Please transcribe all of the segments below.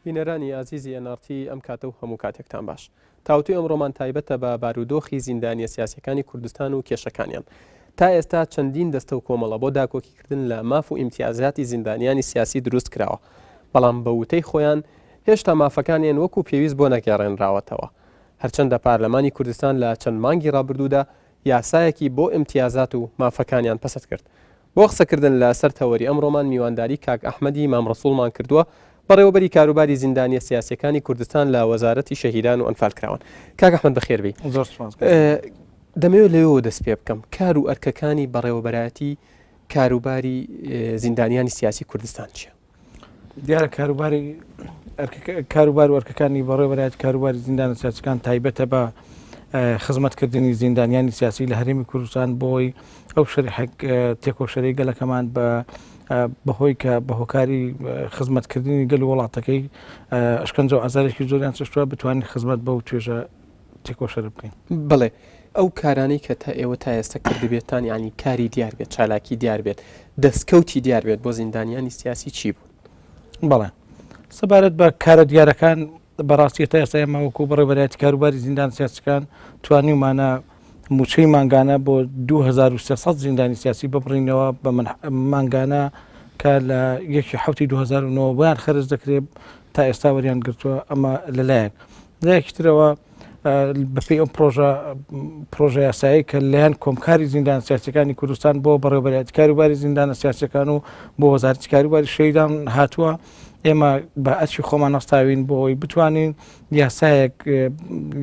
بینەرانی ئازیزی NRT ئەم کاتە و هەموو کاتێکتان باش. تاوتوی ئەمڕۆمان تایبەتە بە بارودۆخی زیندانیە سیاسیەکانی کوردستان و کێشەکانیان. تا ئێستا چەندین دەستە و کۆمەڵە بۆ داکۆکیکردن لە ماف و ئیمتیازاتی زیندانیانی سیاسی دروست کراوە. بەڵام بە وتەی خۆیان هێشتا مافەکانیان وەکو پێویست بۆ نەگەڕێنراوەتەوە. هەرچەندە پارلەمانی کوردستان لە چەند مانگی ڕابردوودا یاسایەکی بۆ ئیمتیازات و مافەکانیان پەسەند کرد. بۆ قسەکردن لە سەر تەوەری ئەمڕۆمان میوانداری کاک ئەحمەدی مامڕەسوڵمان کردووە بەڕێوەبەری کاروباری زیندانیە سیاسیەکانی کوردستان لە وەزارەتی شەهیدان و ئەنفالکراون. کاک ئەحمەد بەخێربی. دەمەوێت لەوێەوە دەست پێ بکەم کار و ئەرکەکانی بەڕێوەبەرایەتی کاروباری زیندانیانی سیاسی کوردستان چییە؟ دیارە کاروبار و ئەرکەکانی بەڕێوەبەرایەتی کاروباری زیندانە سیاسیەکان تایبەتە بە خزمەتکردنی زیندانیانی سیاسی لە هەرێمی کوردستان بۆی ئەو تێکۆشەرەی گەلەکەمان بەهۆی کە بە هۆکاری خزمەتکردنی گەل و وڵاتەکەی ئەشکەنجە و ئازارێکی زۆریان چشتووە بتوانین خزمەت بەو توێژە تێکۆشەرە بکەین. بڵێ ئەو کارانەی کە تا ئێوە تا ئێستا کردبێتان ینی کاری دیار بێت، چالاکی دیار بێت، دەستکەوتی دیار بێت بۆ زیندانیانی سیاسی چی بوون؟ بەڵێ سەبارەت بە کارە دیارەکان بەڕاستی تا ئێستا ئێمە وەکو بەڕێوەبەرایەتی کاروباری زیندان سیاسیەکان توانیمانە موچەی مانگانە بۆ 2300 زیندانی سیاسی ببڕینەوە بە مانگانە کە لە 1/7/2009 بۆیان خەرج دەکرێت تا ئێستا وەریان گرتووە. ئەمە لەلایەک لایەکی ترەوە بەپێی ئەم پرۆژە یاسایی کە لایەن کۆمکاری زیندان سیاسیەکانی کوردستان بۆ بەڕێوەبەرایەتی کاروباری زیندانە سیاسیەکان و بۆ وەزارەتی کاروباری شەهیدان هاتووە. ئێمە بە ئەچی خۆمان نەستاوین بۆی بتوانین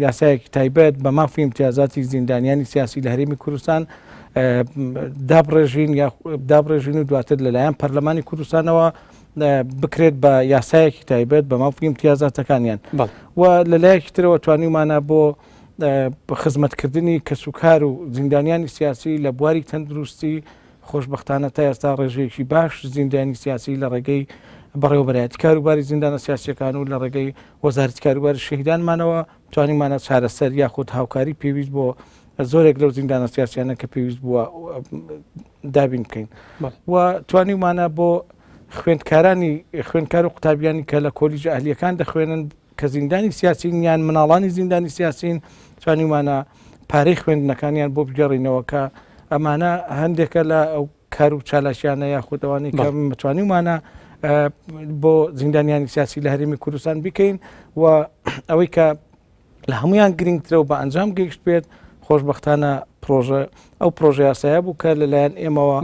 یاسایەکی تایبەت بە مافی ئیمتیازاتی زیندانیانی سیاسی لە هەرێمی کوردستان دابڕێژین و دواتر لەلایەن پەرلەمانی کوردستانەوە بکرێت بە یاسایەکی تایبەت بە مافی ئیمتیازاتەکانیان و لەلایەکی ترەوە توانیمانە بۆ خزمەتکردنی کەسوکار و زیندانیانی سیاسی لە بواری تەندروستی خۆشبەختانە تا ئێستا ڕێژەیەکی باش زیندانی سیاسی لە ڕێگەی بەڕێوەبەرایەتی کاروباری زیندانە سیاسیەکان و لە ڕێگەی وەزارەتی کاروباری شەهیدانمانەوە توانیمانە چارەسەر یاخود هاوکاری پێویست بۆ زۆرێک لەو زیندانە سیاسیانە کە پێویست بووە دابین بکەین و توانیمانە بۆ خوێندکار و قوتابیانی کە لە کۆلیژە ئەهلیەکان دەخوێنن کە زیندانی سیاسین یان مناڵانی زیندانی سیاسین توانیمانە پارەی خوێندنەکانیان بۆ بگەڕینەوە کە ئەمانە هەندێکە لە ئەو کار و چالاشیانە یاخودەوانی کە متوانیمانە بۆ زیندانیانی سیاسی لە هەرێمی کوردستان بکەین و ئەوەی کە لە هەمویان گرنگترە و بە ئەنجام گەیشت بێت خۆشبەختانە ئەو پرۆژە یاسایە بوو کە لەلایەن ئێمەوە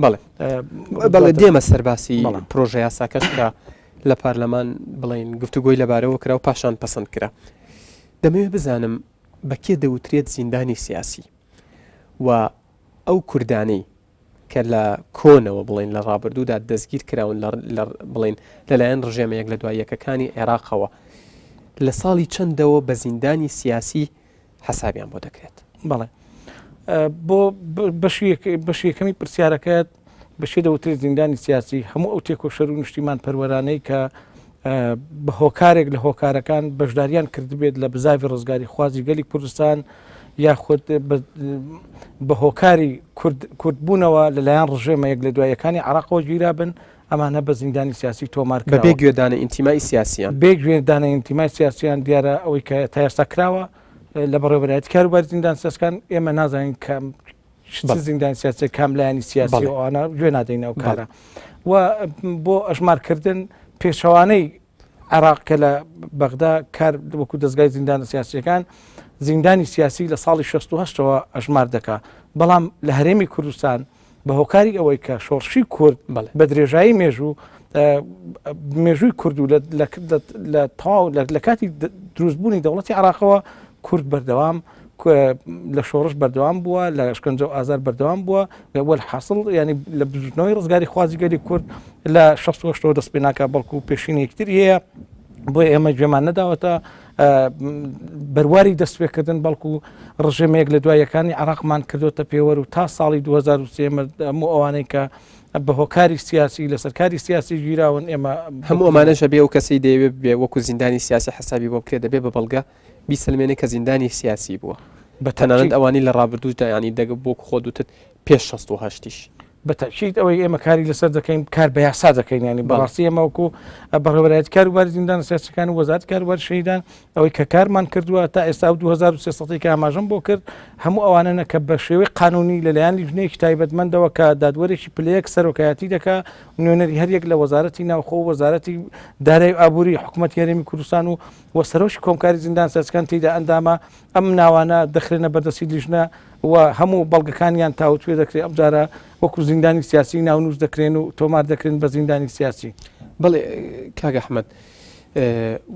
بەڵێ دێمە سەرباسی پرۆژە یاساکەش کە لە پارلەمان بڵین گفتوگۆی لەبارەوە کرا و پاشان پەسەند کرا. دەمەوێت بزانم بەکێ دەوترێت زیندانی سیاسی و ئەو کوردانەی کە لە کۆنەوە بڵین لە ڕابردوودا دەستگیر کراون بڵین لەلایەن ڕژێمە یەک لە دوای یەکەکانی عێراقەوە لە ساڵی چەندەوە بە زیندانی سیاسی حسابیان بۆ دەکرێت؟ بەڵێ بۆ بەشی یەکەمی پرسیارەکەت بەشێ دەوترێت زیندانی سیاسی هەموو ئەو تێکۆشەر و نیشتیمان پەروەرانەی کە بە هۆکارێک لە هۆکارەکان بەشداریان کردبێت لە بزاوی ڕزگاری خوازی گەلی کوردستان یاخود بە هۆکاری کوردبوونەوە لەلایەن ڕژێمە یەک لە دوایەکانی عێراقەوە گیرا بن ئەمانە بە زیندانی سیاسی تۆمار بە بێگوێدانە ئینتیمای سیاسیان بێگوێدانە ئینتیمای سیاسیان دیارە ئەوەی کە تا ئێستا کراوە لە بەڕێوەبەرایەتی کاروباری زیندان سیاسیەکان ئێمە نازانین کام زیندانی سیاسی کام لایەنی سیاسی ئەوانە گوێ نادەین ئەو کارە و بۆ ئەژمارکردن پێشەوانەی عێراق کە لە بەغدا کار وەکو دەستگای زیندانە سیاسیەکان زیندانی سیاسی لە ساڵی 68ەوە ئەژمار دەکا بەڵام لە هەرێمی کوردستان بە هۆکاری ئەوەی کە شۆڕشی کورد بە درێژایی مێژووی کورد و لە تاو لە کاتی دروستبوونی دەوڵەتی عێراقەوە کورد بەردەوام لە شۆڕش بەردەوام بووە لە شکنجە و ئازار بەردەوام بووە وەرحاصل ینی لە بژنەوەی ڕزگاری خوازی گەلی کورد لە 68ەوە دەست پێ ناکا بەڵکو و پێشینێکتر هەیە بۆی ئێمە گوێمان نەداوەتە بەرواری دەستپێکردن بەڵکو ڕژێمەیەک لە دوایەکانی عێراقمان کردوتە پێوەەر و تا ساڵی 2023 هەموو ئەوانەی کە بە هۆکاری سیاسی لە سەرکاری سیاسی گیراون ئێمە هەموو ئەمانەشە بێ و کەسی دەیەوێت بێ وەکو زیندانی سیاسی حسابی بۆ بکرێت دەبێت بە بەڵگە بیسەلمێنێ کە زیندانی سیاسی بووە بە تەنانەت ئەوانی لە ڕابردوودا ینی دەگە بۆ خۆ دوتت پێش 68ش بەتەشید ئەوەی ئێمە کاری لەسەر دەکەین کار بە یاسا دەکەین ینی بەڕاستی ئەمەوەکو بەڕێوەبەرایەتی کاروباری زیندان سیاسەکان و وەزارەتی کاروباری شەهیدان ئەوەی کە کارمان کردووە تا ئێستا 2300 کە ئاماژەم بۆ کرد هەموو ئەوانە کە بە شێوەی قانونی لەلایەن لیژنەیەکی تایبەتمەندەوە کە دادوەرێکی پلەیەک سەرۆکایەتی دەکا نوێنەری هەریەک لە وەزارەتی ناوخۆ و وەزارەتی دارایی ئابووری حکوومەتی هەرێمی کوردستان و وەسەرۆشی کۆمکاری زیندان سیاسەکان تێیدا ئەندامە ئەم ناوانە دەخرێنە بەردەستی لیژنە و هەموو بەڵگەکانیان تاوتوێ دەکرێت ئەم جارە وەکو زیندانی سیاسی ناونووس دەکرێن و تۆمار دەکرێن بە زیندانی سیاسی. بەڵێ کاگە ئەحمەد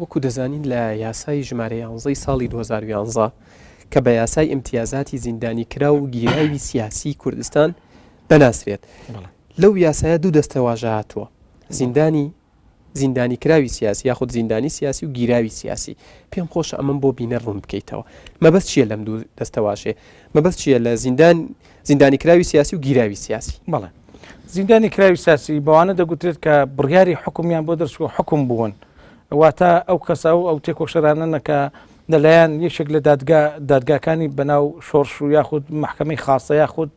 وەکو دەزانین لە یاسای ژمارە 11 ساڵی 2011 کە بە یاسای ئیمتیازاتی زیندانی کرا و گیراوی سیاسی کوردستان دەناسرێت لەو یاسایە دوو دەستەواژە هاتووە زیندانی کراوی سیاسی یاخود زیندانی سیاسی و گیراوی سیاسی پێم خۆشە ئەمەم بۆ بینە ڕوون بکەیتەوە مەبەست چییە لەم دوو دەستەواشێ مەبەست چییە لە زیندانی کراوی سیاسی و گیراوی سیاسی بەڵێ زیندانی کراوی سیاسی بەوانە دەگوترێت کە بڕیاری حکومیان بۆ دەرچووە حکم بوون واتە ئەو کەسا و ئەو تێکۆشەرانەکە لەلایەن یەکێک لە دادگاکانی بەناو شۆڕش و یاخود محکمەی خاصە یاخود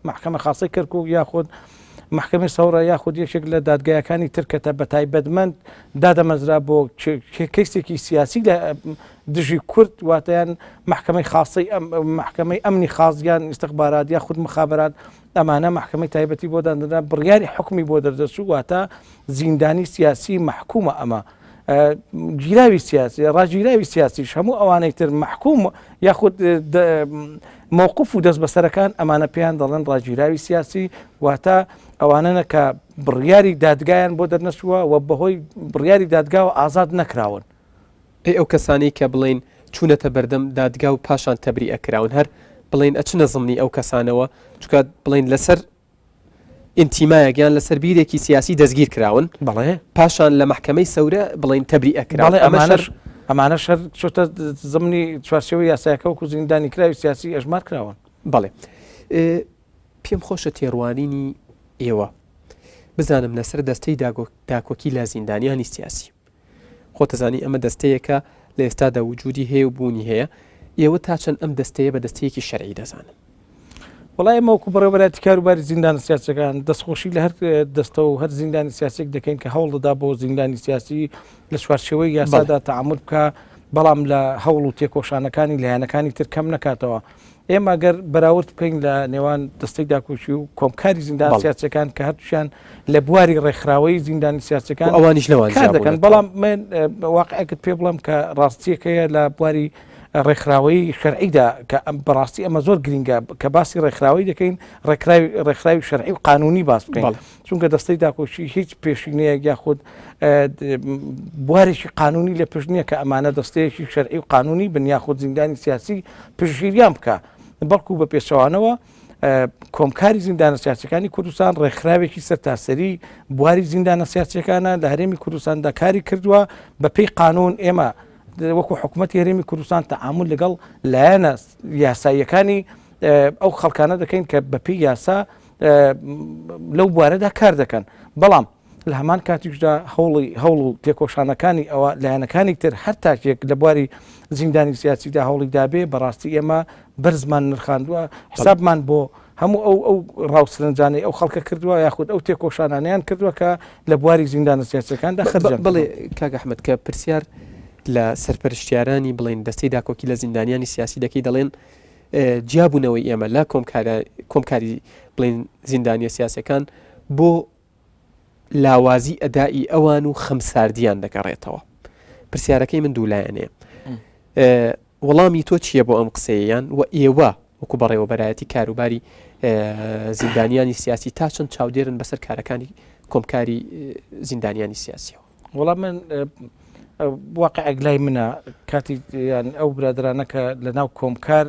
محکمە خاصی کردکوو یاخود محکمەی سەورە یاخود یەکێک لە دادگایەکانی ترکەتە بە تایبەتمەند دادەمەزرا بۆ کەیسێکی سیاسی لە دژی کورد واتیان محکمەی خاصی محکمەی ئەمنی خاصیان ئیستخبارات یاخود مخابرات ئەمانە محکمەی تایبەتی بۆ دادەنا بڕیاری حکمی بۆ دەردەچوو واتە زیندانی سیاسی محکومە ئەمە گیراوی سیاسی ڕاگیراوی سیاسیش هەموو ئەوانەی تر محکوم یاخود مووقف و دەست بەسەرەکان ئەمانە پێیان دەڵێن ڕاگیراوی سیاسی واتە ئەوانە کە بڕیاری دادگایان بۆ دەرنەچووە و بەهۆی بڕیاری دادگاوە ئازاد نەکراون ئەو کەسانی کە بڵین چوونەتە بەردەم دادگا و پاشان تەبری ئەکراون هەر بڵین ئەچنە زمنی ئەو کەسانەوە چکە بڵین لەسەر ئینتیمایەکیان لەسەر بیرێکی سیاسی دەستگیر کراون بەڵێ پاشان لە محکمەی سەورە بڵین تەبری ئەکراون ئەمانە شەر چۆتە زمنی چوارچێوەی یاسایەکە وەکو زیندانی کراوی سیاسی ئەژمار کراون بەڵێ پێم خۆشە تێڕوانینی ئێوە بزانم لەسەر دەستەی داکۆکی لە زیندانیانی سیاسی خۆتەزانی ئەمە دەستەیەکە لە ئێستادا وجودی هەیە و بوونی هەیە ئێوە تا چەند ئەم دەستەیە بە دەستەیەکی شەرعی دەزانم وڵای ئەمەوەکو بەڕێوەبەرایەتی کاروباری زیندان سیاسەکان دەستخۆشی لە هەر دەستە و هەر زیندانی سیاسێک دەکەین کە هەوڵ دەدا بۆ زیندانی سیاسی لە چوارچێوەی یاسادا تەعامل بکە بەڵام لە هەوڵ و تێکۆشانەکانی لایەنەکانی تر کەم نکاتەوە ئێمە گەر بەراورد بکەین لە نێوان دەستەی داکۆچی و کۆمکاری زیندان سیاسەکان کە هەردووشیان لە بواری ڕێکخراوەی زیندانی سیاسەکان ئەوانیش لەوان دەکەن بەڵام من واقعەکەت پێ بڵم کە ڕاستیەکەیە لە بواری ڕێکخراوەی شەرعیدا کە بەڕاستی ئەمە زۆر گرنگە کە باسی ڕێکخراوی دەکەین ڕێکخراوی شەرعی و قانونی باس بکەین چونکە دەستەی داکۆچی هیچ پێشینەیەک یاخود بوارێکی قانونی لە پێش نییە کە ئەمانە دەستەیەکی شەرعی و قانونی بن یاخود زیندانی سیاسی پشگیریان بکە بەڵکو بە پێچەوانەوە کۆمکاری زیندانە سیاسەکانی کوردستان ڕێکخراوێکی سەرتاسەری بواری زیندانە سیاسەکانە لە هەرێمی کوردستاندا کاری کردووە بە پێی قانون ئێمە وەکو حکوومەتی هەرێمی کوردستان تەعامل لەگەڵ لایەنە یاساییەکانی ئەو خەڵکانە دەکەین کە بەپێی یاسا لەو بوارەدا کار دەکەن بەڵام لە هەمان کاتیشدا هەوڵ و تێکۆشانەکانی ئەوە لایەنەکانی تر هەر تاکێک لە بواری زیندانی سیاسیدا هەوڵی دابێ بەڕاستی ئێمە بەرزمان نرخاندووە حسابمان بۆ هەموو ئەو ڕاوسرنجانەی ئەو خەڵکە کردووە یاخود ئەو تێکۆشانانیان کردووە کە لە بواری زیندانە سیاسەکاندا خەرج بڵێ کاک ئەحمەد کە پرسیار لە سەرپەرشتیارانی بڵێن دەستەی داکۆکی لە زیندانیانی سیاسی دەکەی دەڵێن جیابوونەوەی ئێمە لە کۆمکاری بڵێن زیندانیە سیاسەکان بۆ لاوازی ئەدای ئەوان و خەمساردیان دەگەڕێتەوە پرسیارەکەی من دوولایەنەیە وەڵامی تۆ چییە بۆ ئەم قسەیان و ئێوە وەکو بەڕێوەبەرایەتی کاروباری زیندانیانی سیاسی تا چەند چاودێرن بەسەر کارەکانی کۆمکاری زیندانیانی سیاسیەوە وەڵام من واقع ئەگلای منە کاتی ئەو برادرانەکە لە ناو کۆمکار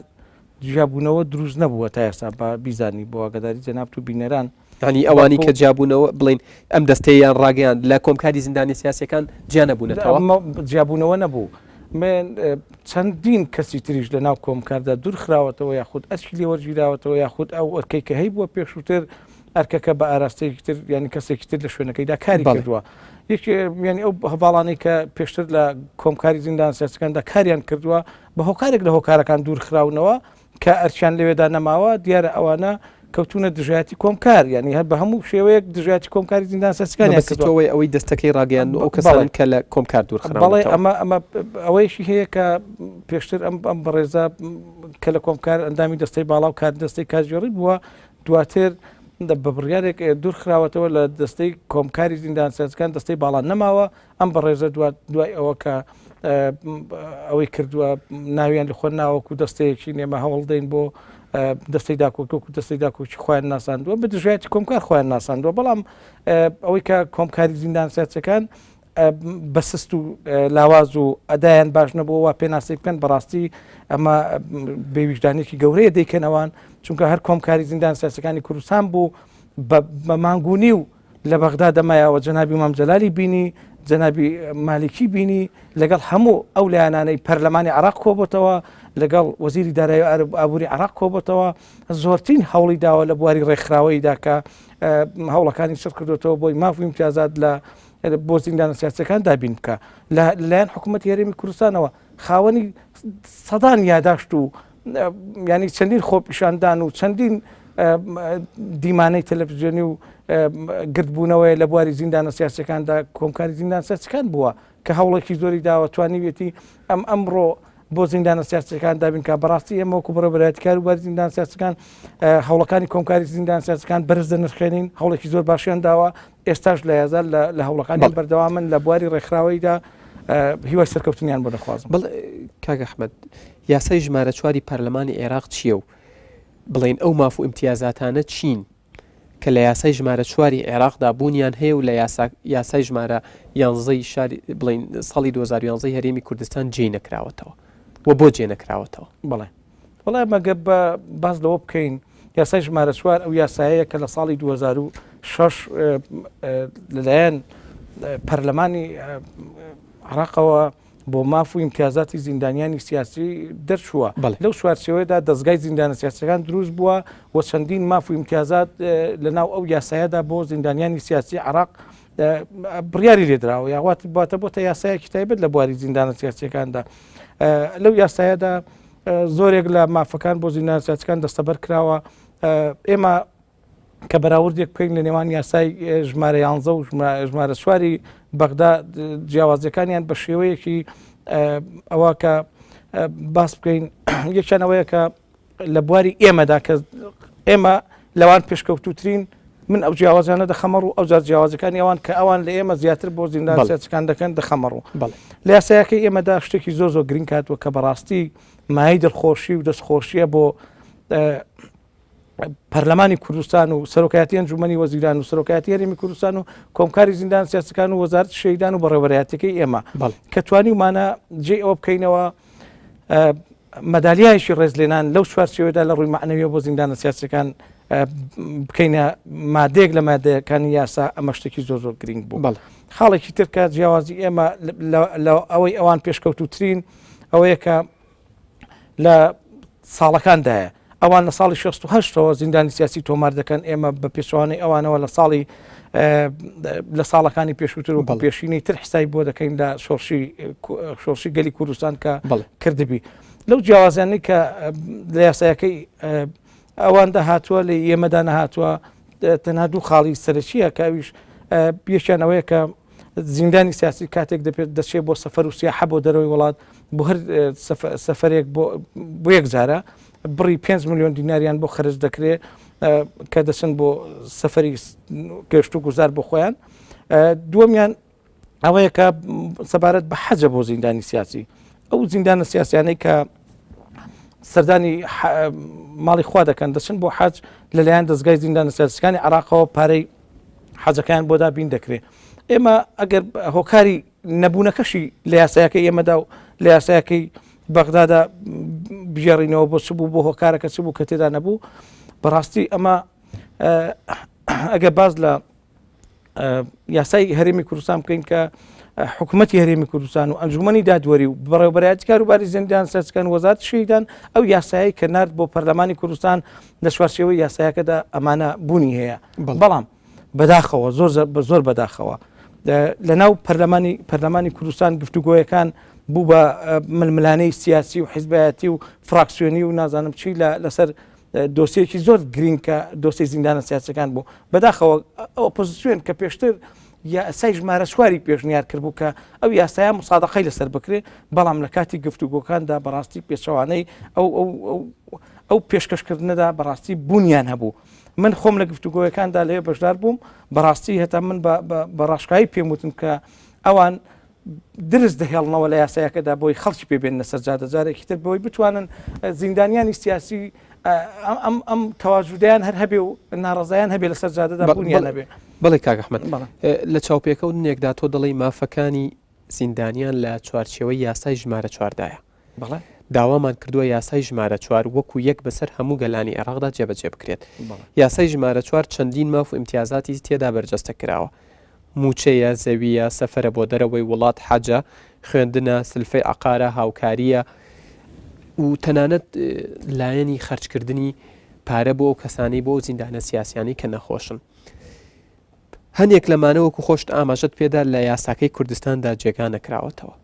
جیابوونەوە دروست نەبووە تا ئێستا بە بیزانی بۆ ئاگاداری جەناب و بینەران ینی ئەوانی کە جیابوونەوە بڵین ئەم دەستەیان ڕاگەیان لە کۆمکاری زیندانی سیاسەکان جیانەبوونەتەوە جیابوونەوە نەبوو من چەندین کەسی تریش لە ناو کۆمکاردا دوور خراوەتەوە یاخود ئەرکی لێوەرگیراوەتەوە یاخود ئەو ئەرکەی کە هەی بووە پێشووتر ئەرکەکە بە ئاراستەیەکی تر ینی کەسێکی تر لە شوێنەکەیدا کاری کردووە ینی ئەو هەواڵانەی کە پێشتر لە کۆمکاری زیندان سیاسەکاندا کاریان کردووە بە هۆکارێک لە هۆکارەکان دوور خراونەوە کە ئەرچیان لەوێدا نەماوە دیارە ئەوانە کەوتونە دژایەتی کۆمکار یعنی هەر بە هەموو شێوەیەک دژایەتی کۆمکاری زیندان سیاسیەکانیان کردوەوەی ئەوەی دەستەکەی ڕاگەیان ئەو کەسانن کە لە کۆمکار دوورخراونەتەوە. بەڵێ ئەمە ئەوەیشی هەیە کە پێشتر ئەم بەڕێزە کە لە کۆمکار ئەندامی دەستەی باڵا و کار دەستەی کارژێڕی بووە دواتر بە بڕیارێک دوورخراوەتەوە لە دەستەی کۆمکاری زیندان سیاسیەکان دەستەی باڵا نەماوە ئەم بەڕێزە دوای ئەوە کە ئەوەی کردووە ناویان لە خۆ ناوەکو دەستەیەکی نێمە هەوڵ دەین بۆ دەستەی داکۆکۆک و دەستەی داکۆکی خۆیان ناساندووە بە دژایەتی کۆمکار خۆیان ناساندووە بەڵام ئەوەی کە کۆمکاری زیندان سیاسیەکان بەسست و لاواز و ئەدایان باش نەبووە وا پێناسی بکەن بەڕاستی ئەمە بێویژدانێکی گەورەیە دەیکەنەوەن چونکە هەر کۆمکاری زیندان سیاسیەکانی کوردستان بوو بە مانگونی و لە بەغدا دەمایەوە جەنابی مام جەلالی بینی جەنابی مالیکی بینی لەگەڵ هەموو ئەو لایەنانەی پەرلەمانی عێراق کۆبووتەوە لەگەڵ وەزیری دارایی ئابووری عێراق کۆبووتەوە زۆرترین هەوڵی داوە لە بواری ڕێکخراوەیدا کە هەوڵەکانی سەر کردوێتەوە بۆی مافی امتیازات بۆ زیندانە سیاسیەکان دابین بکە لەلایەن حکوومەتی هەرێمی کوردستانەوە خاوەنی سەدان یاداشت و ینی چەندین خۆپیشاندان و چەندین دیمانەی تەلەڤیزیۆنی و گردبوونەوەی لە بواری زیندانە سیاسیەکاندا کۆمکاری زیندان سیاسیەکان بووە کە هەوڵێکی زۆری داوە توانیوێتی ئەمڕۆ بۆ زیندانە سیاسیەکان دابین کە بەڕاستی ئێمە وەکو بەڕێوەبەرایەتی کار و بواری زیندان سیاسیەکان هەوڵەکانی کۆمکاری زیندان سیاسیەکان بەرز دەنرخێنین هەوڵێکی زۆر باشیان داوە ئێستاش لە یازار لە هەوڵەکانی بەردەوامن لە بواری ڕێکخراوەیدا هیوای سەرکەوتنیان بۆ دەخوازم. کاک ئەحمەد یاسای ژمارە 4 پەرلەمانی عێراق چییە و بڵێن ئەو ماف و امتیازاتانە چین کە لە یاسای ژمارە 4 عێراقدا بوونیان هەیە و لە یاسای ژمارە 11 شاری بڵین ساڵی 2011 هەرێمی کوردستان جێ نەکراوەتەوە و بۆ جێ نەکراوەتەوە. بەڵێ مەگە باز لەوە بکەین یاسای ژمارە 4 ئەو یاسایەیە کە لە ساڵی 2006 لەلایەن پەرلەمانی عێراقەوە بۆ ماف و امتیازاتی زیندانیانی سیاسی دەرچووە لەو سوارچەوەیدا دەستگای زیندانە سیاسیەکان دروست بووە و چەندین ماف و امتیازات لەناو ئەو یاسایەدا بۆ زیندانیانی سیاسی عێراق بڕیاری لێدراوە یاوات باتە بۆتە یاسایەکی تایبەت لە بواری زیندانە سیاسیەکاندا لەو یاسایەدا زۆرێک لە مافەکان بۆ زیندانە سیاسیەکان دەستەبەر کراوە ئێمە کە بەراوردێک بکەین لە نێوان یاسای ژمارە 11 و ژمارە 4 بەغدا جیاوازیەکانیان بە شێوەیەکی ئەوە کە باس بکەین یەکیانەوەیە کە لە بواری ئێمەدا کە ئێمە لەوان پێشکەوتوترین من ئەو جیاوازانە دەخەمەڕ و ئەو جار جیاوازەکانی ئەوان کە ئەوان لە ئێمە زیاتر بۆ زیندان سیاسیەکان دەکەن دەخەمەڕ لە یاسایەکەی ئێمەدا شتێکی زۆر گرنگ کاتوە کە بەڕاستی مای دڵخۆشی و دەستخۆشیە بۆ پەرلەمانی کوردستان و سەرۆکایەتی ئەنجومەنی وەزیران و سەرۆکایەتی هەرێمی کوردستان و کۆمکاری زیندان سیاسیەکان و وەزارەتی شەهیدان و بەڕێوەبەرایەتیەکەی ئێمە کە توانیمانە جێ ئەوە بکەینەوە مەدالیایشی ڕێزلێنان لەو سوارچەوەیدا لە ڕووی معنەویە بۆ زیندانە سیاسیەکان بکەینە مادێک لە مادەکانی یاسا ئەمە شتێکی زۆر گرنگ بوو. خاڵێکی ترکە جیاوازی ئێمە لە ئەوەی ئەوان پێشکەوتوترین ئەوەیە کە لە ساڵەکاندایە ئەوان لە ساڵی 68ەوە زیندانی سیاسی تۆمار دەکەن ئێمە بە پێچوانەی ئەوانەوە لە ساڵەکانی پێشووتر و بە پێشینەی تر حسای بۆ دەکەین لە شۆڕشی گەلی کوردستان کە کردبی لەو جیاوازیانەی کە لە یاسایەکەی ئەواندا هاتووە لە ئێمەدا نەهاتووە تەنها دوو خاڵی سەرەکیە کاویش پێشیانەوەیە کە زیندانی سیاسی کاتێک دەچێت بۆ سەفەر و سیاحە بۆ دەرەوەی وڵات بۆ هەر سەفەرێک بۆ یەک جارە بڕی 5 ملیۆن دیناریان بۆ خەرج دەکرێت کە دەچن بۆ سەفەری گەشت و گوزار بۆ خۆیان. دووەمیان ئەوەیە کە سەبارەت بە حەجە بۆ زیندانی سیاسی ئەو زیندانە سیاسیانەی کە سەردانی ماڵی خوا دەکەن دەچن بۆ حەج لەلایەن دەستگای زیندانە سیاسیەکانی عێراقەوە پارەی حەجەکان بۆ دابین دەکرێت. ئێمە ئەگەر هۆکاری نەبوونەکەشی لە یاسایەکەی ئێمەدا و لە یاسایەکەی بەغدادا بژێڕینەوە بۆ چبوو بۆ هۆکارەکە چبوو کە تێدا نەبوو بەڕاستی ئەمە ئەگە باز لە یاسای هەرێمی کوردستان بکەین کە حکوومەتی هەرێمی کوردستان و ئەنجومەنی دادوەری و بەڕێوەبەرایەتی کاروباری زیندان سیاسیەکان وەزارەتی شەهیدان ئەو یاسایی کە نارد بۆ پەرلەمانی کوردستان لە چوارچێوەی یاسایەکەدا ئەمانە بوونی هەیە بەڵام بەداخەوە زۆر بەداخەوە لەناو پەرلەمانی کوردستان گفتوگۆیەکان بوو بە ململانەی سیاسی و حیزبایەتی و فراکسیۆنی و نازانم چی لەسەر دۆسیەکی زۆر گرینکە دۆسی زیندانە سیاسەکان بوو بەداخەوە ئۆپۆزیسیۆن کە پێشتر یاسای ژمارە چواری پێشنیار کرد بوو کە ئەو یاسایە مسادەقەی لەسەر بکرێ بەڵام لە کاتی گفتوگۆکاندا بەڕاستی پێچەوانەی ئەو پێشکەشکردنەدا بەڕاستی بوونیان هەبوو من خۆم لە گفتوگۆیەکاندا لێ بەشدار بووم بەڕاستی هێتا من بە ڕاشکایی پێم وتن کە ئەوان درست دەهێڵنەوە لە یاسایەکەدا بۆی خەڵکی پێبێن لەسەر جادەجارێکی تر بۆی بتوانن زیندانیانی سیاسی ئەم تەواژودیان هەر هەبێ و ناڕزایان هەبێ لەسەر جادەدا بوونیان هەبێ. بەڵێ کاک ئەحمەد لە چاوپێکەوتنێکدا تۆ دەڵی مافەکانی زیندانیان لە چوارچێوەی یاسای ژمارە 4دایە داوامان کردووە یاسای ژمارە 4 وەکو یەک بەسەر هەموو گەلانی عێراقدا جێبەجێ بکرێت. یاسای ژمارە 4 چەندین ماف و ئیمتیازاتی تێدا بەرجەستە کراوە موچەیە زەویە سەفەرە بۆ دەرەوەی وڵات حەجە خوێندنە سلفەی عقارە هاوکاریە و تەنانەت لایەنی خەرجکردنی پارە بۆ ئەو کەسانی بۆ زیندانە سیاسیانی کە نەخۆشن. هەندێک لەمانەوەکو خۆشت ئاماژەت پێدا لە یاساکەی کوردستاندا جێگا نەکراوەتەوە.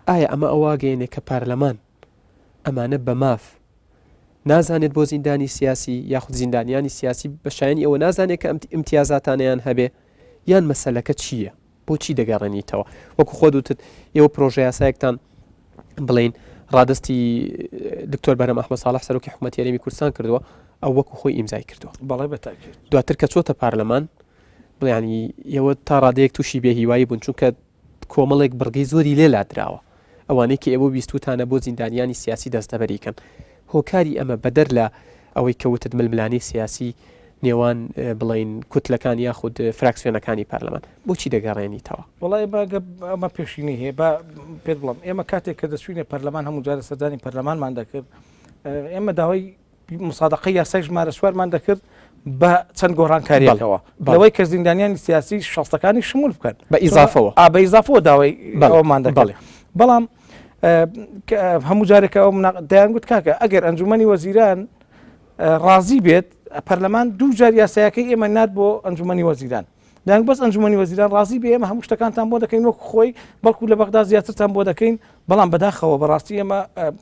ئایا ئەمە ئەواگەیەنێ کە پارلەمان ئەمانە بە ماف نازانێت بۆ زیندانی سیاسی یاخود زیندانیانی سیاسی بەشایانی ئەوە نازانێت کە ئیمتیازاتانیان هەبێ یان مەسەلەکە چییە بۆچی دەگەڕێنیتەوە وەکو خۆ دوتت ئێوە پرۆژە یاسایەکتان بڵین ڕادستی دکتۆر بەرەم ئەحمەد ساڵح سەرۆکی حکوومەتی هەرێمی کوردستان کردووە ئەو وەکو خۆی ئیمزای کردووە بەڵێ بەتاکید دواتر کە چۆتە پارلەمان بڵیانی ئێوە تا ڕادەیەک تووشی بێهیوایی بوون چونکە کۆمەڵێک بڕگەی زۆری لێ لادراوە ئەوانەی کە ئێوە بیستوتانە بۆ زیندانیانی سیاسی دەستەبەریکەن هۆکاری ئەمە بەدەر لە ئەوەی کەوتت ململانی سیاسی نێوان بڵین کوتلەکان یاخود فراکسیۆنەکانی پارلەمان بۆچی دەگەڕێنیتەوە؟ وڵای ئەمە پێشینی هەیە پێت بڵم ئێمە کاتێک کە دەچوینە پەرلەمان هەموو جارە سەردانی پەرلەمانمان دەکرد ئێمە داوای مسادقەی یاسای ژمارە 4مان دەکرد بە چەند گۆڕانکاریەکەوە لەوەی کە زیندانیانی سیاسی شەستەکانی شمول بکەن بە ئیزافەوە بە ئیزافەوە داوای ئەومان دەکەڵێ بەڵام هەموو جارێکە ئەو دەیانگوت کاکە ئەگەر ئەنجومەنی وەزیران ڕازی بێت پەرلەمان دوو جار یاسایەکەی ئێمە نات بۆ ئەنجومەنی وەزیران دەنگ بەس ئەنجومەنی وەزیران ڕازی بێ ئێمە هەموو شتەکانتان بۆ دەکەین وەکو خۆی بەڵکو لە بەغدا زیاترتان بۆ دەکەین بەڵام بەداخەوە بەڕاستی ئێمە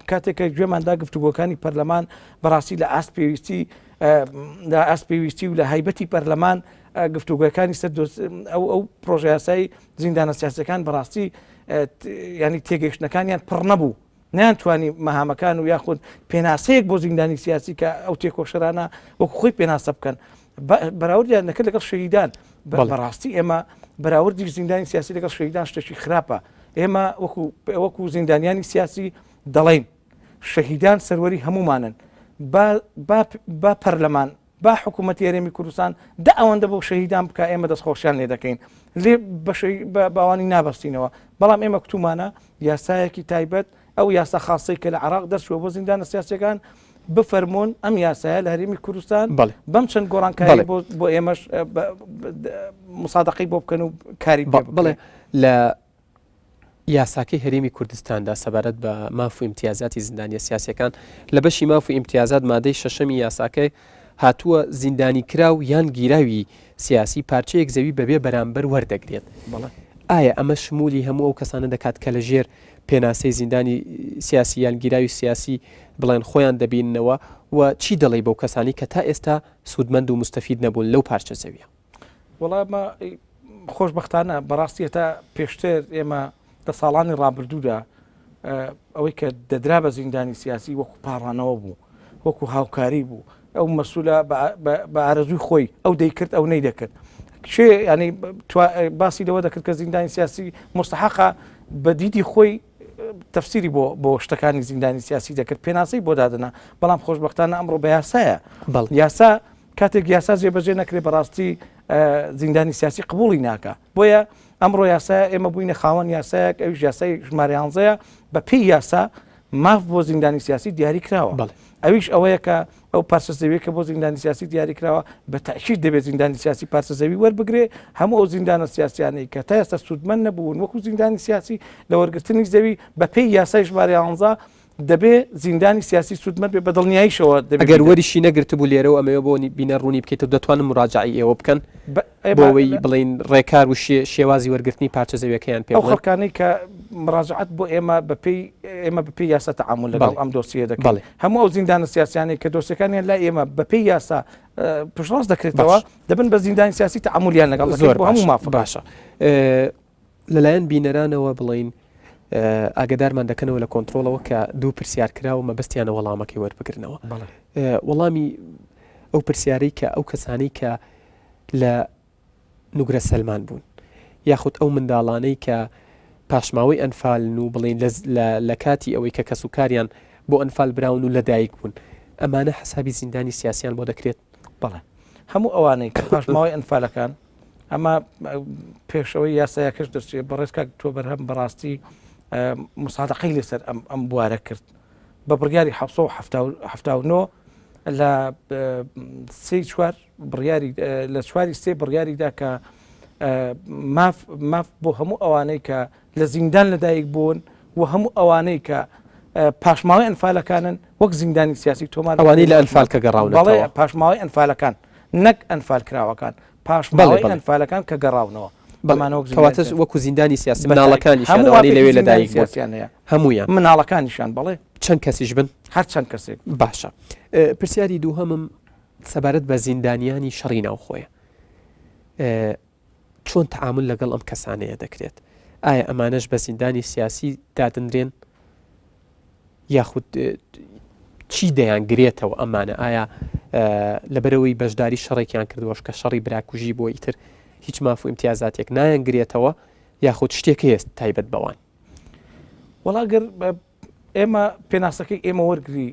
کاتێکە گوێماندا گفتوگۆکانی پەرلەمان بەڕاستی لە ئاست پێویستی و لە هایبەتی پەرلەمان گفتوگۆکانی سەر ئەو پرۆژە یاسایی زیندانە سیاسەکان بەڕاستی ینی تێگەیشتنەکانیان پڕ نەبوو نیانتوانی مەهامەکان و یاخود پێناسەیەک بۆ زیندانی سیاسی کە ئەو تێکۆشەرانە وەکو خۆی پێناسە بکەن بەراوردیان نەکرد لەگەڵ شەهیدان بەڕاستی ئێمە بەراوردی زیندانی سیاسی لەگەڵ شەهیدان شتێکی خراپە ئێمە وەکو زیندانیانی سیاسی دەڵێن شەهیدان سەروەری هەمومانن با پەرلەمان با حکوومەتی هەرێمی کوردستان دا ئەوەندە بۆ شەهیدان بکە ئێمە دەستخۆشیان لێ دەکەین لێ باوانی نابەستینەوە بەڵام ئێمە کتومانە یاسایەکی تایبەت ئەو یاسا خاصەی کە لە عێراق دەرچووە بۆ زیندانە سیاسیەکان بفەرمونون ئەم یاسایە لە هەرێمی کوردستان بەم چەند گۆڕانکاری بۆ ئێمەش مسادقەی بۆ بکەن و کاری بڵێ لە یاساکەی هەرێمی کوردستاندا سەبارەت بە ماف و ئیمتیازاتی زیندانیە سیاسیەکان لە بەشی ماف و ئیمتیازات مادەی شەشەمی یاساکەی هاتووە زیندانی کراو یان گیراوی سیاسی پارچەیەک زەوی بەبێ بەرامبەر وەردەگرێت ئایا ئەمە شمولی هەموو ئەو کەسانە دەکات کە لە ژێر پێناسەی زیندانی سیاسی یان گیراوی سیاسی بڵێن خۆیان دەبینەوە و چی دەڵێ بەو کەسانی کە تا ئێستا سوودمەند و مستەفید نەبوون لەو پارچە زەویە؟ وەڵامە خۆشبەختانە بەڕاستی تا پێشتر ئێمە لە ساڵانی ڕابردوودا ئەوەی کە دەدرا بە زیندانی سیاسی وەکو پاڕانەوە بوو وەکو هاوکاری بوو ئەو مەسوولە بە ئارەزوی خۆی ئەو دەیکرد ئەو نەیدەکرد ینی باسی لەوە دەکرد کە زیندانی سیاسی مستحقە بە دیدی خۆی تەفسیری بۆ شتەکانی زیندانی سیاسی دەکرد پێناسەی بۆ دادنا بەڵام خۆشبەختانە ئەمڕۆ بە یاسایە یاسا کاتێک یاسا جێبەجێ نەکرێت بەڕاستی زیندانی سیاسی قبوڵی ناکە بۆیە ئەمڕۆ یاسایە ئێمە بووینە خاوەن یاسایەک ئەویش یاسای ژمارە 11 بە پێی یاسا ماف بۆ زیندانی سیاسی دیاری کراوە ئەویش ئەوەیە کە ئەو پارچەزەوی کە بۆ زیندانی سیاسی دیاری کراوە بە تاکید دەبێت زیندانی سیاسی پارچەزەوی وەربگرێ هەموو ئەو زیندانە سیاسیانەی کە تا ئێستا سوودمەند نەبوون وەکو زیندانی سیاسی لە وەرگرتنی زەوی بە پێی یاسای ژمارە 11 دەبێ زیندانی سیاسی سوودمەند بێ بە دڵنیاییشەوە ئەگەر وەریشی نەگرت بوو لێرەوە ئەمەوە بۆ بینە ڕوونی بکەیتەوە دەتوانم مراجعی ئێوە بکەن بۆەوەی بڵین ڕێکار و شێوازی وەرگرتنی پارچە زەویەکەیان پێ ئەو خەڵکانەی کە مراجعەت بۆ ئێمە بە پێی ئێمە بەپی یاسا تعامل لەگەڵ ئەم دۆسیە دەکەین بەڵێ هەموو ئەو زیندانە سیاسیانی کە دۆسیەکانیان لا ئێمە بەپی یاسا پشتڕاست دەکرێتەوە دەبن بە زیندانی سیاسی تعاملیان لەگەڵ زۆر بۆ هەموو مافە باشە لەلایەن بینەرانەوە بڵین ئاگدارمان دەکەنەوە لە کۆنتترۆلەوە کە دوو پرسیار کراوە مەبەستیانە وەڵامەکەی وەربگرنەوە وەڵامی ئەو پرسیارەی کە ئەو کەسانەی کە لە نوگرە سەلمان بوون یاخود ئەو منداڵانەی کە پاشماوەی ئەنفالن و بڵین لە کاتی ئەوەی کە کەسوکاریان بۆ ئەنفال براون و لەدایک بوون ئەمانە حسابی زیندانی سیاسیان بۆ دەکرێت بەڵێ هەموو ئەوانەی کە پاشماوەی ئەنفالەکان ئەمە پێشەوەی یاسایەکەش دەچێت بەڕێزکە تۆ بەرهەم بەڕاستی مساعدەقەی لەسەر ئەم بوارە کرد بە بڕیاری 1970 لە سێ چوار بڕیاری لە چواری سێ بڕیاریدا کە ماف بۆ هەموو ئەوانەی کە لە زیندان لەدایک بوون و هەموو ئەوانەی کە پاشماوەی ئەنفالەکانن وەک زیندانی سیاسی تۆمان ئەوانەی لە ئەنفال کە گەڕاونەوە بەڵێ پاشماوەی ئەنفالەکان نەک ئەنفال کراوەکان پاشماوەی ئەنفالەکان کە گەڕاونەوە کەواتە وەکو زیندانی سیاسی مناڵەکانیشانەوەی لەوێ لەدایک سیاسیانەیە هەمویان مناڵەکانیشان بەڵێ چەند کەسیش بن هەر چەند کەسێک باشە پرسیاری دووهەمم سەبارەت بە زیندانیانی شەڕی ناوخۆیە چۆن تعامل لەگەڵ ئەم کەسانەیە دەکرێت ئایا ئەمانەش بە زیندانی سیاسی دادنرێن یاخود چی دەیانگرێتەوە ئەمانە ئایا لەبەرەوەی بەشداری شەڕێکیان کردووەش کە شەڕی براکوژی بۆ ئیتر هیچ مافو امتیازاتێک نایەنگرێتەوە یاخود شتێکی هێست تایبەت بەوان وەڵاگەر ئێمە پێناسەکەی ئێمە وەرگری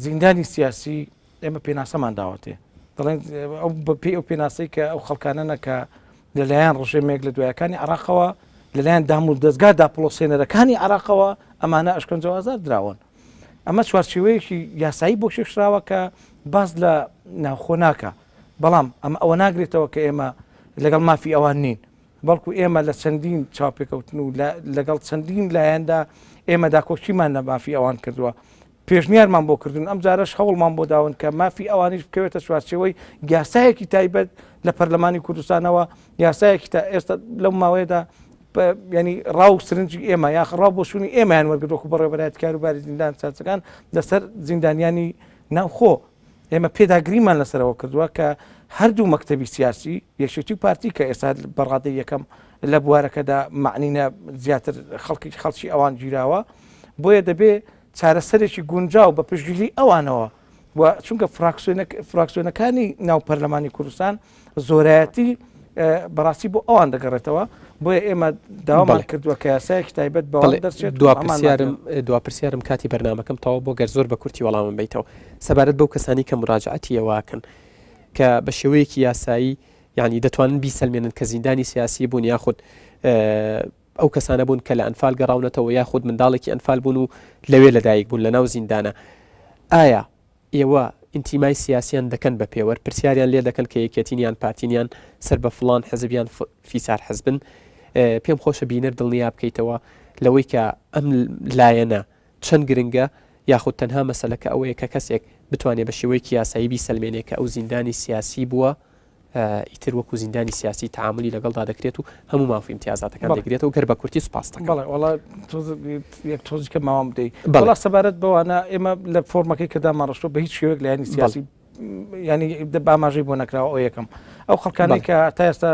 زیندانی سیاسی ئێمە پێناسەمان داوەتێ دەڵێن پێی ئەو پێناسەی کە ئەو خەڵکانە کە لەلایەن ڕژێمێک لە دوایەکانی عراقەوە لەلایەن دام و دەستگا داپڵۆسێنەرەکانی عراقەوە ئەمانە ئەشکەنجەوە ئازاد دراون ئەمە چوارچێوەیەکی یاسایی بۆ شێشراوە کە باز لە ناوخۆ ناکە بەڵام ئەوە ناگرێتەوە کە ئێمە لەگەڵ مافی ئەوان نین بەڵکو ئێمە لە چەندین چاپێکەوتن و لەگەڵ چەندین لایەندا ئێمە داکۆچیمان لە مافی ئەوان کردووە پێشنیارمان بۆ کردن ئەم جارش هەوڵمان بۆ داون کە مافی ئەوانیش بکەوێتە چوارچێوەی یاسایەکی تایبەت لە پەرلەمانی کوردستانەوە یاسایەکی تا ئێستا لەو ماوەیەدا ینی ڕاو سرنجی ئێمە یاخ ڕاو بۆ شوونی ئێمەیان وەرگرتوەکو بەڕێوەبەرایەتی کاروباری زیندان چاچەکان لەسەر زیندانیانی ناوخۆ ئێمە پێداگریمان لەسەرەوە کردووە کە هەردوو مەکتەبی سیاسی یەکێتی پارتی کە ئێستا بەڕادەی یەکەم لە بوارەکەدا معنینە زیاتر خەڵکی ئەوان گیراوە بۆیە دەبێ چارەسەرێکی گونجاو بە پشتگیری ئەوانەوە و چونکە فراکسیۆنەکانی ناو پەرلەمانی کوردستان زۆرایەتی بەڕاستی بۆ ئەوان دەگەڕێتەوە بۆیە ئێمە داوامان کردووە کە یاسایەکی تایبەت بەوە دەچێت دوا پرسیارم کاتی بەرنامەکەم تەواو بۆ گەر زۆر بە کورتی وەڵامم بیتەوە سەبارەت بەو کەسانی کە مراجعەتی ئەوواکەن کە بە شێوەیەکی یاسایی یعنی دەتوانن بیسەلمێنن کە زیندانی سیاسی بوون یاخود ئەو کەسانە بوون کە لە ئەنفال گەڕاونەتەوە یاخود منداڵێکی ئەنفال بوون و لەوێ لەدایک بوون لە ناو زیندانە ئایا ئێوە ئینتیمای سیاسیان دەکەن بە پێوە پرسیاریان لێ دەکەن کە یەکێتینیان پارتینیان سەر بە فڵان حەزبیان فیسار حەزبن پێم خۆشە بینەر دڵنیا بکەیتەوە لەوەی کە ئەم لایەنە چەند گرنگە یاخود تەنها مەسەلەکە ئەوەیە کە کەسێک بتوانێت بە شێوەیەکی یاسایی بیسەلمێنێت کە ئەو زیندانی سیاسی بووە ئیتر وەکو زیندانی سیاسی تعاملی لەگەڵدا دەکرێت و هەموو مافی امتیازاتەکان دەگرێت و گەر بە کورتی سوپاس دەکەم وڵا یەک تۆزیکە ماوام بدەیت بەڵا سەبارەت بەوانە ئێمە لە فۆرمەکەی کە داماڕشتۆ بە هیچ شێوەیەک لایانی سیاسی ینی باماژەی بۆ نەکراوە ئەو یەکەم ئەو خەڵکانی کە تا ئێستا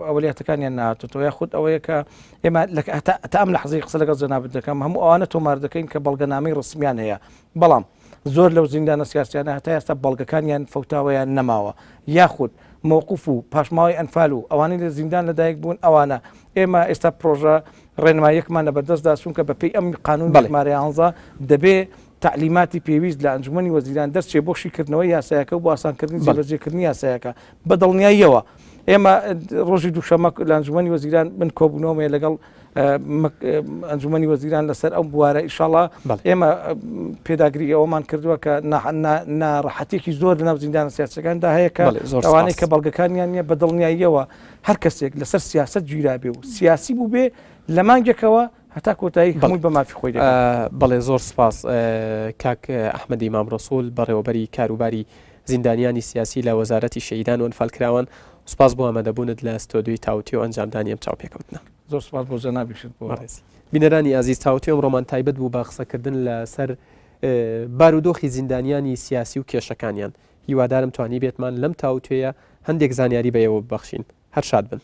ئەولیاتەکانیان نهاتێتەوە یاخود ئەوەیە کە ئێمە تا ئەم لە حەزەی قسە لەگەڵ جەنابەت دەکەم هەموو ئەوانە تۆمار دەکەین کە بەڵگەنامەی ڕسمیان هەیە بەڵام زۆر لەو زیندانە سیاسیانە هەتا ئێستا بەڵگەکانیان فەوتاوەیان نەماوە یاخود مووقف و پاشماوەی ئەنفال و ئەوانەی لە زیندان لەدایک بوون ئەوانە ئێمە ئێستا پرۆژە ڕێنماییەکمان لە بەردەستدا چونکە بەپێی ئەم قانون ژمارە 11 دەبێ تعلیماتی پێویست لە ئەنجومەنی وەزیران دەستچێ بۆ شیکردنەوەی یاسایەکە و بۆ ئاسانکردنی جێبەجێکردنی یاسایەکە بە دڵنیاییەوە ئێمە ڕۆژی دووشەمە لە ئەنجومەنی وەزیران من کۆبوونەوەمێ لەگەڵ ئەنجومەنی وەزیران لەسەر ئەم بوارە ئیشاڵڵا ئێمە پێداگری ئەوەمان کردووە کە ناڕەحەتێکی زۆر لە ناو زیندانە سیاسەکاندا هەیە کە ئەوانەی کە بەڵگەکانیان نیە بە دڵنیاییەوە هەر کەسێک لەسەر سیاست گیرابێ و سیاسی بوو بێ لە مانگێکەوە هەتا کۆتایی هەمووی بە مافی خۆی بەڵێ زۆر سپاس کاک ئەحمەدی ئیمام ڕەسوول بەڕێوەبەری کاروباری زیندانیانی سیاسی لە وەزارەتی شەهیدان و ئەنفالکراوان سوپاس بۆ ئامادەبوونت لە ستۆدیۆی تاوتی و ئەنجامدانی ئەم چاوپێکەوتنە. زۆر سوپاس بۆ جەنابیشت بۆ بەڕێزی. بینەرانی ئازیز تاوتی ئەمڕۆمان تایبەت بوو بە قسەکردن لەسەر بارودۆخی زیندانیانی سیاسی و کێشەکانیان. هیوادارم توانی بێتمان لەم تاوتوێیە هەندێک زانیاری بەیەوە ببەخشین. هەر شاد بن.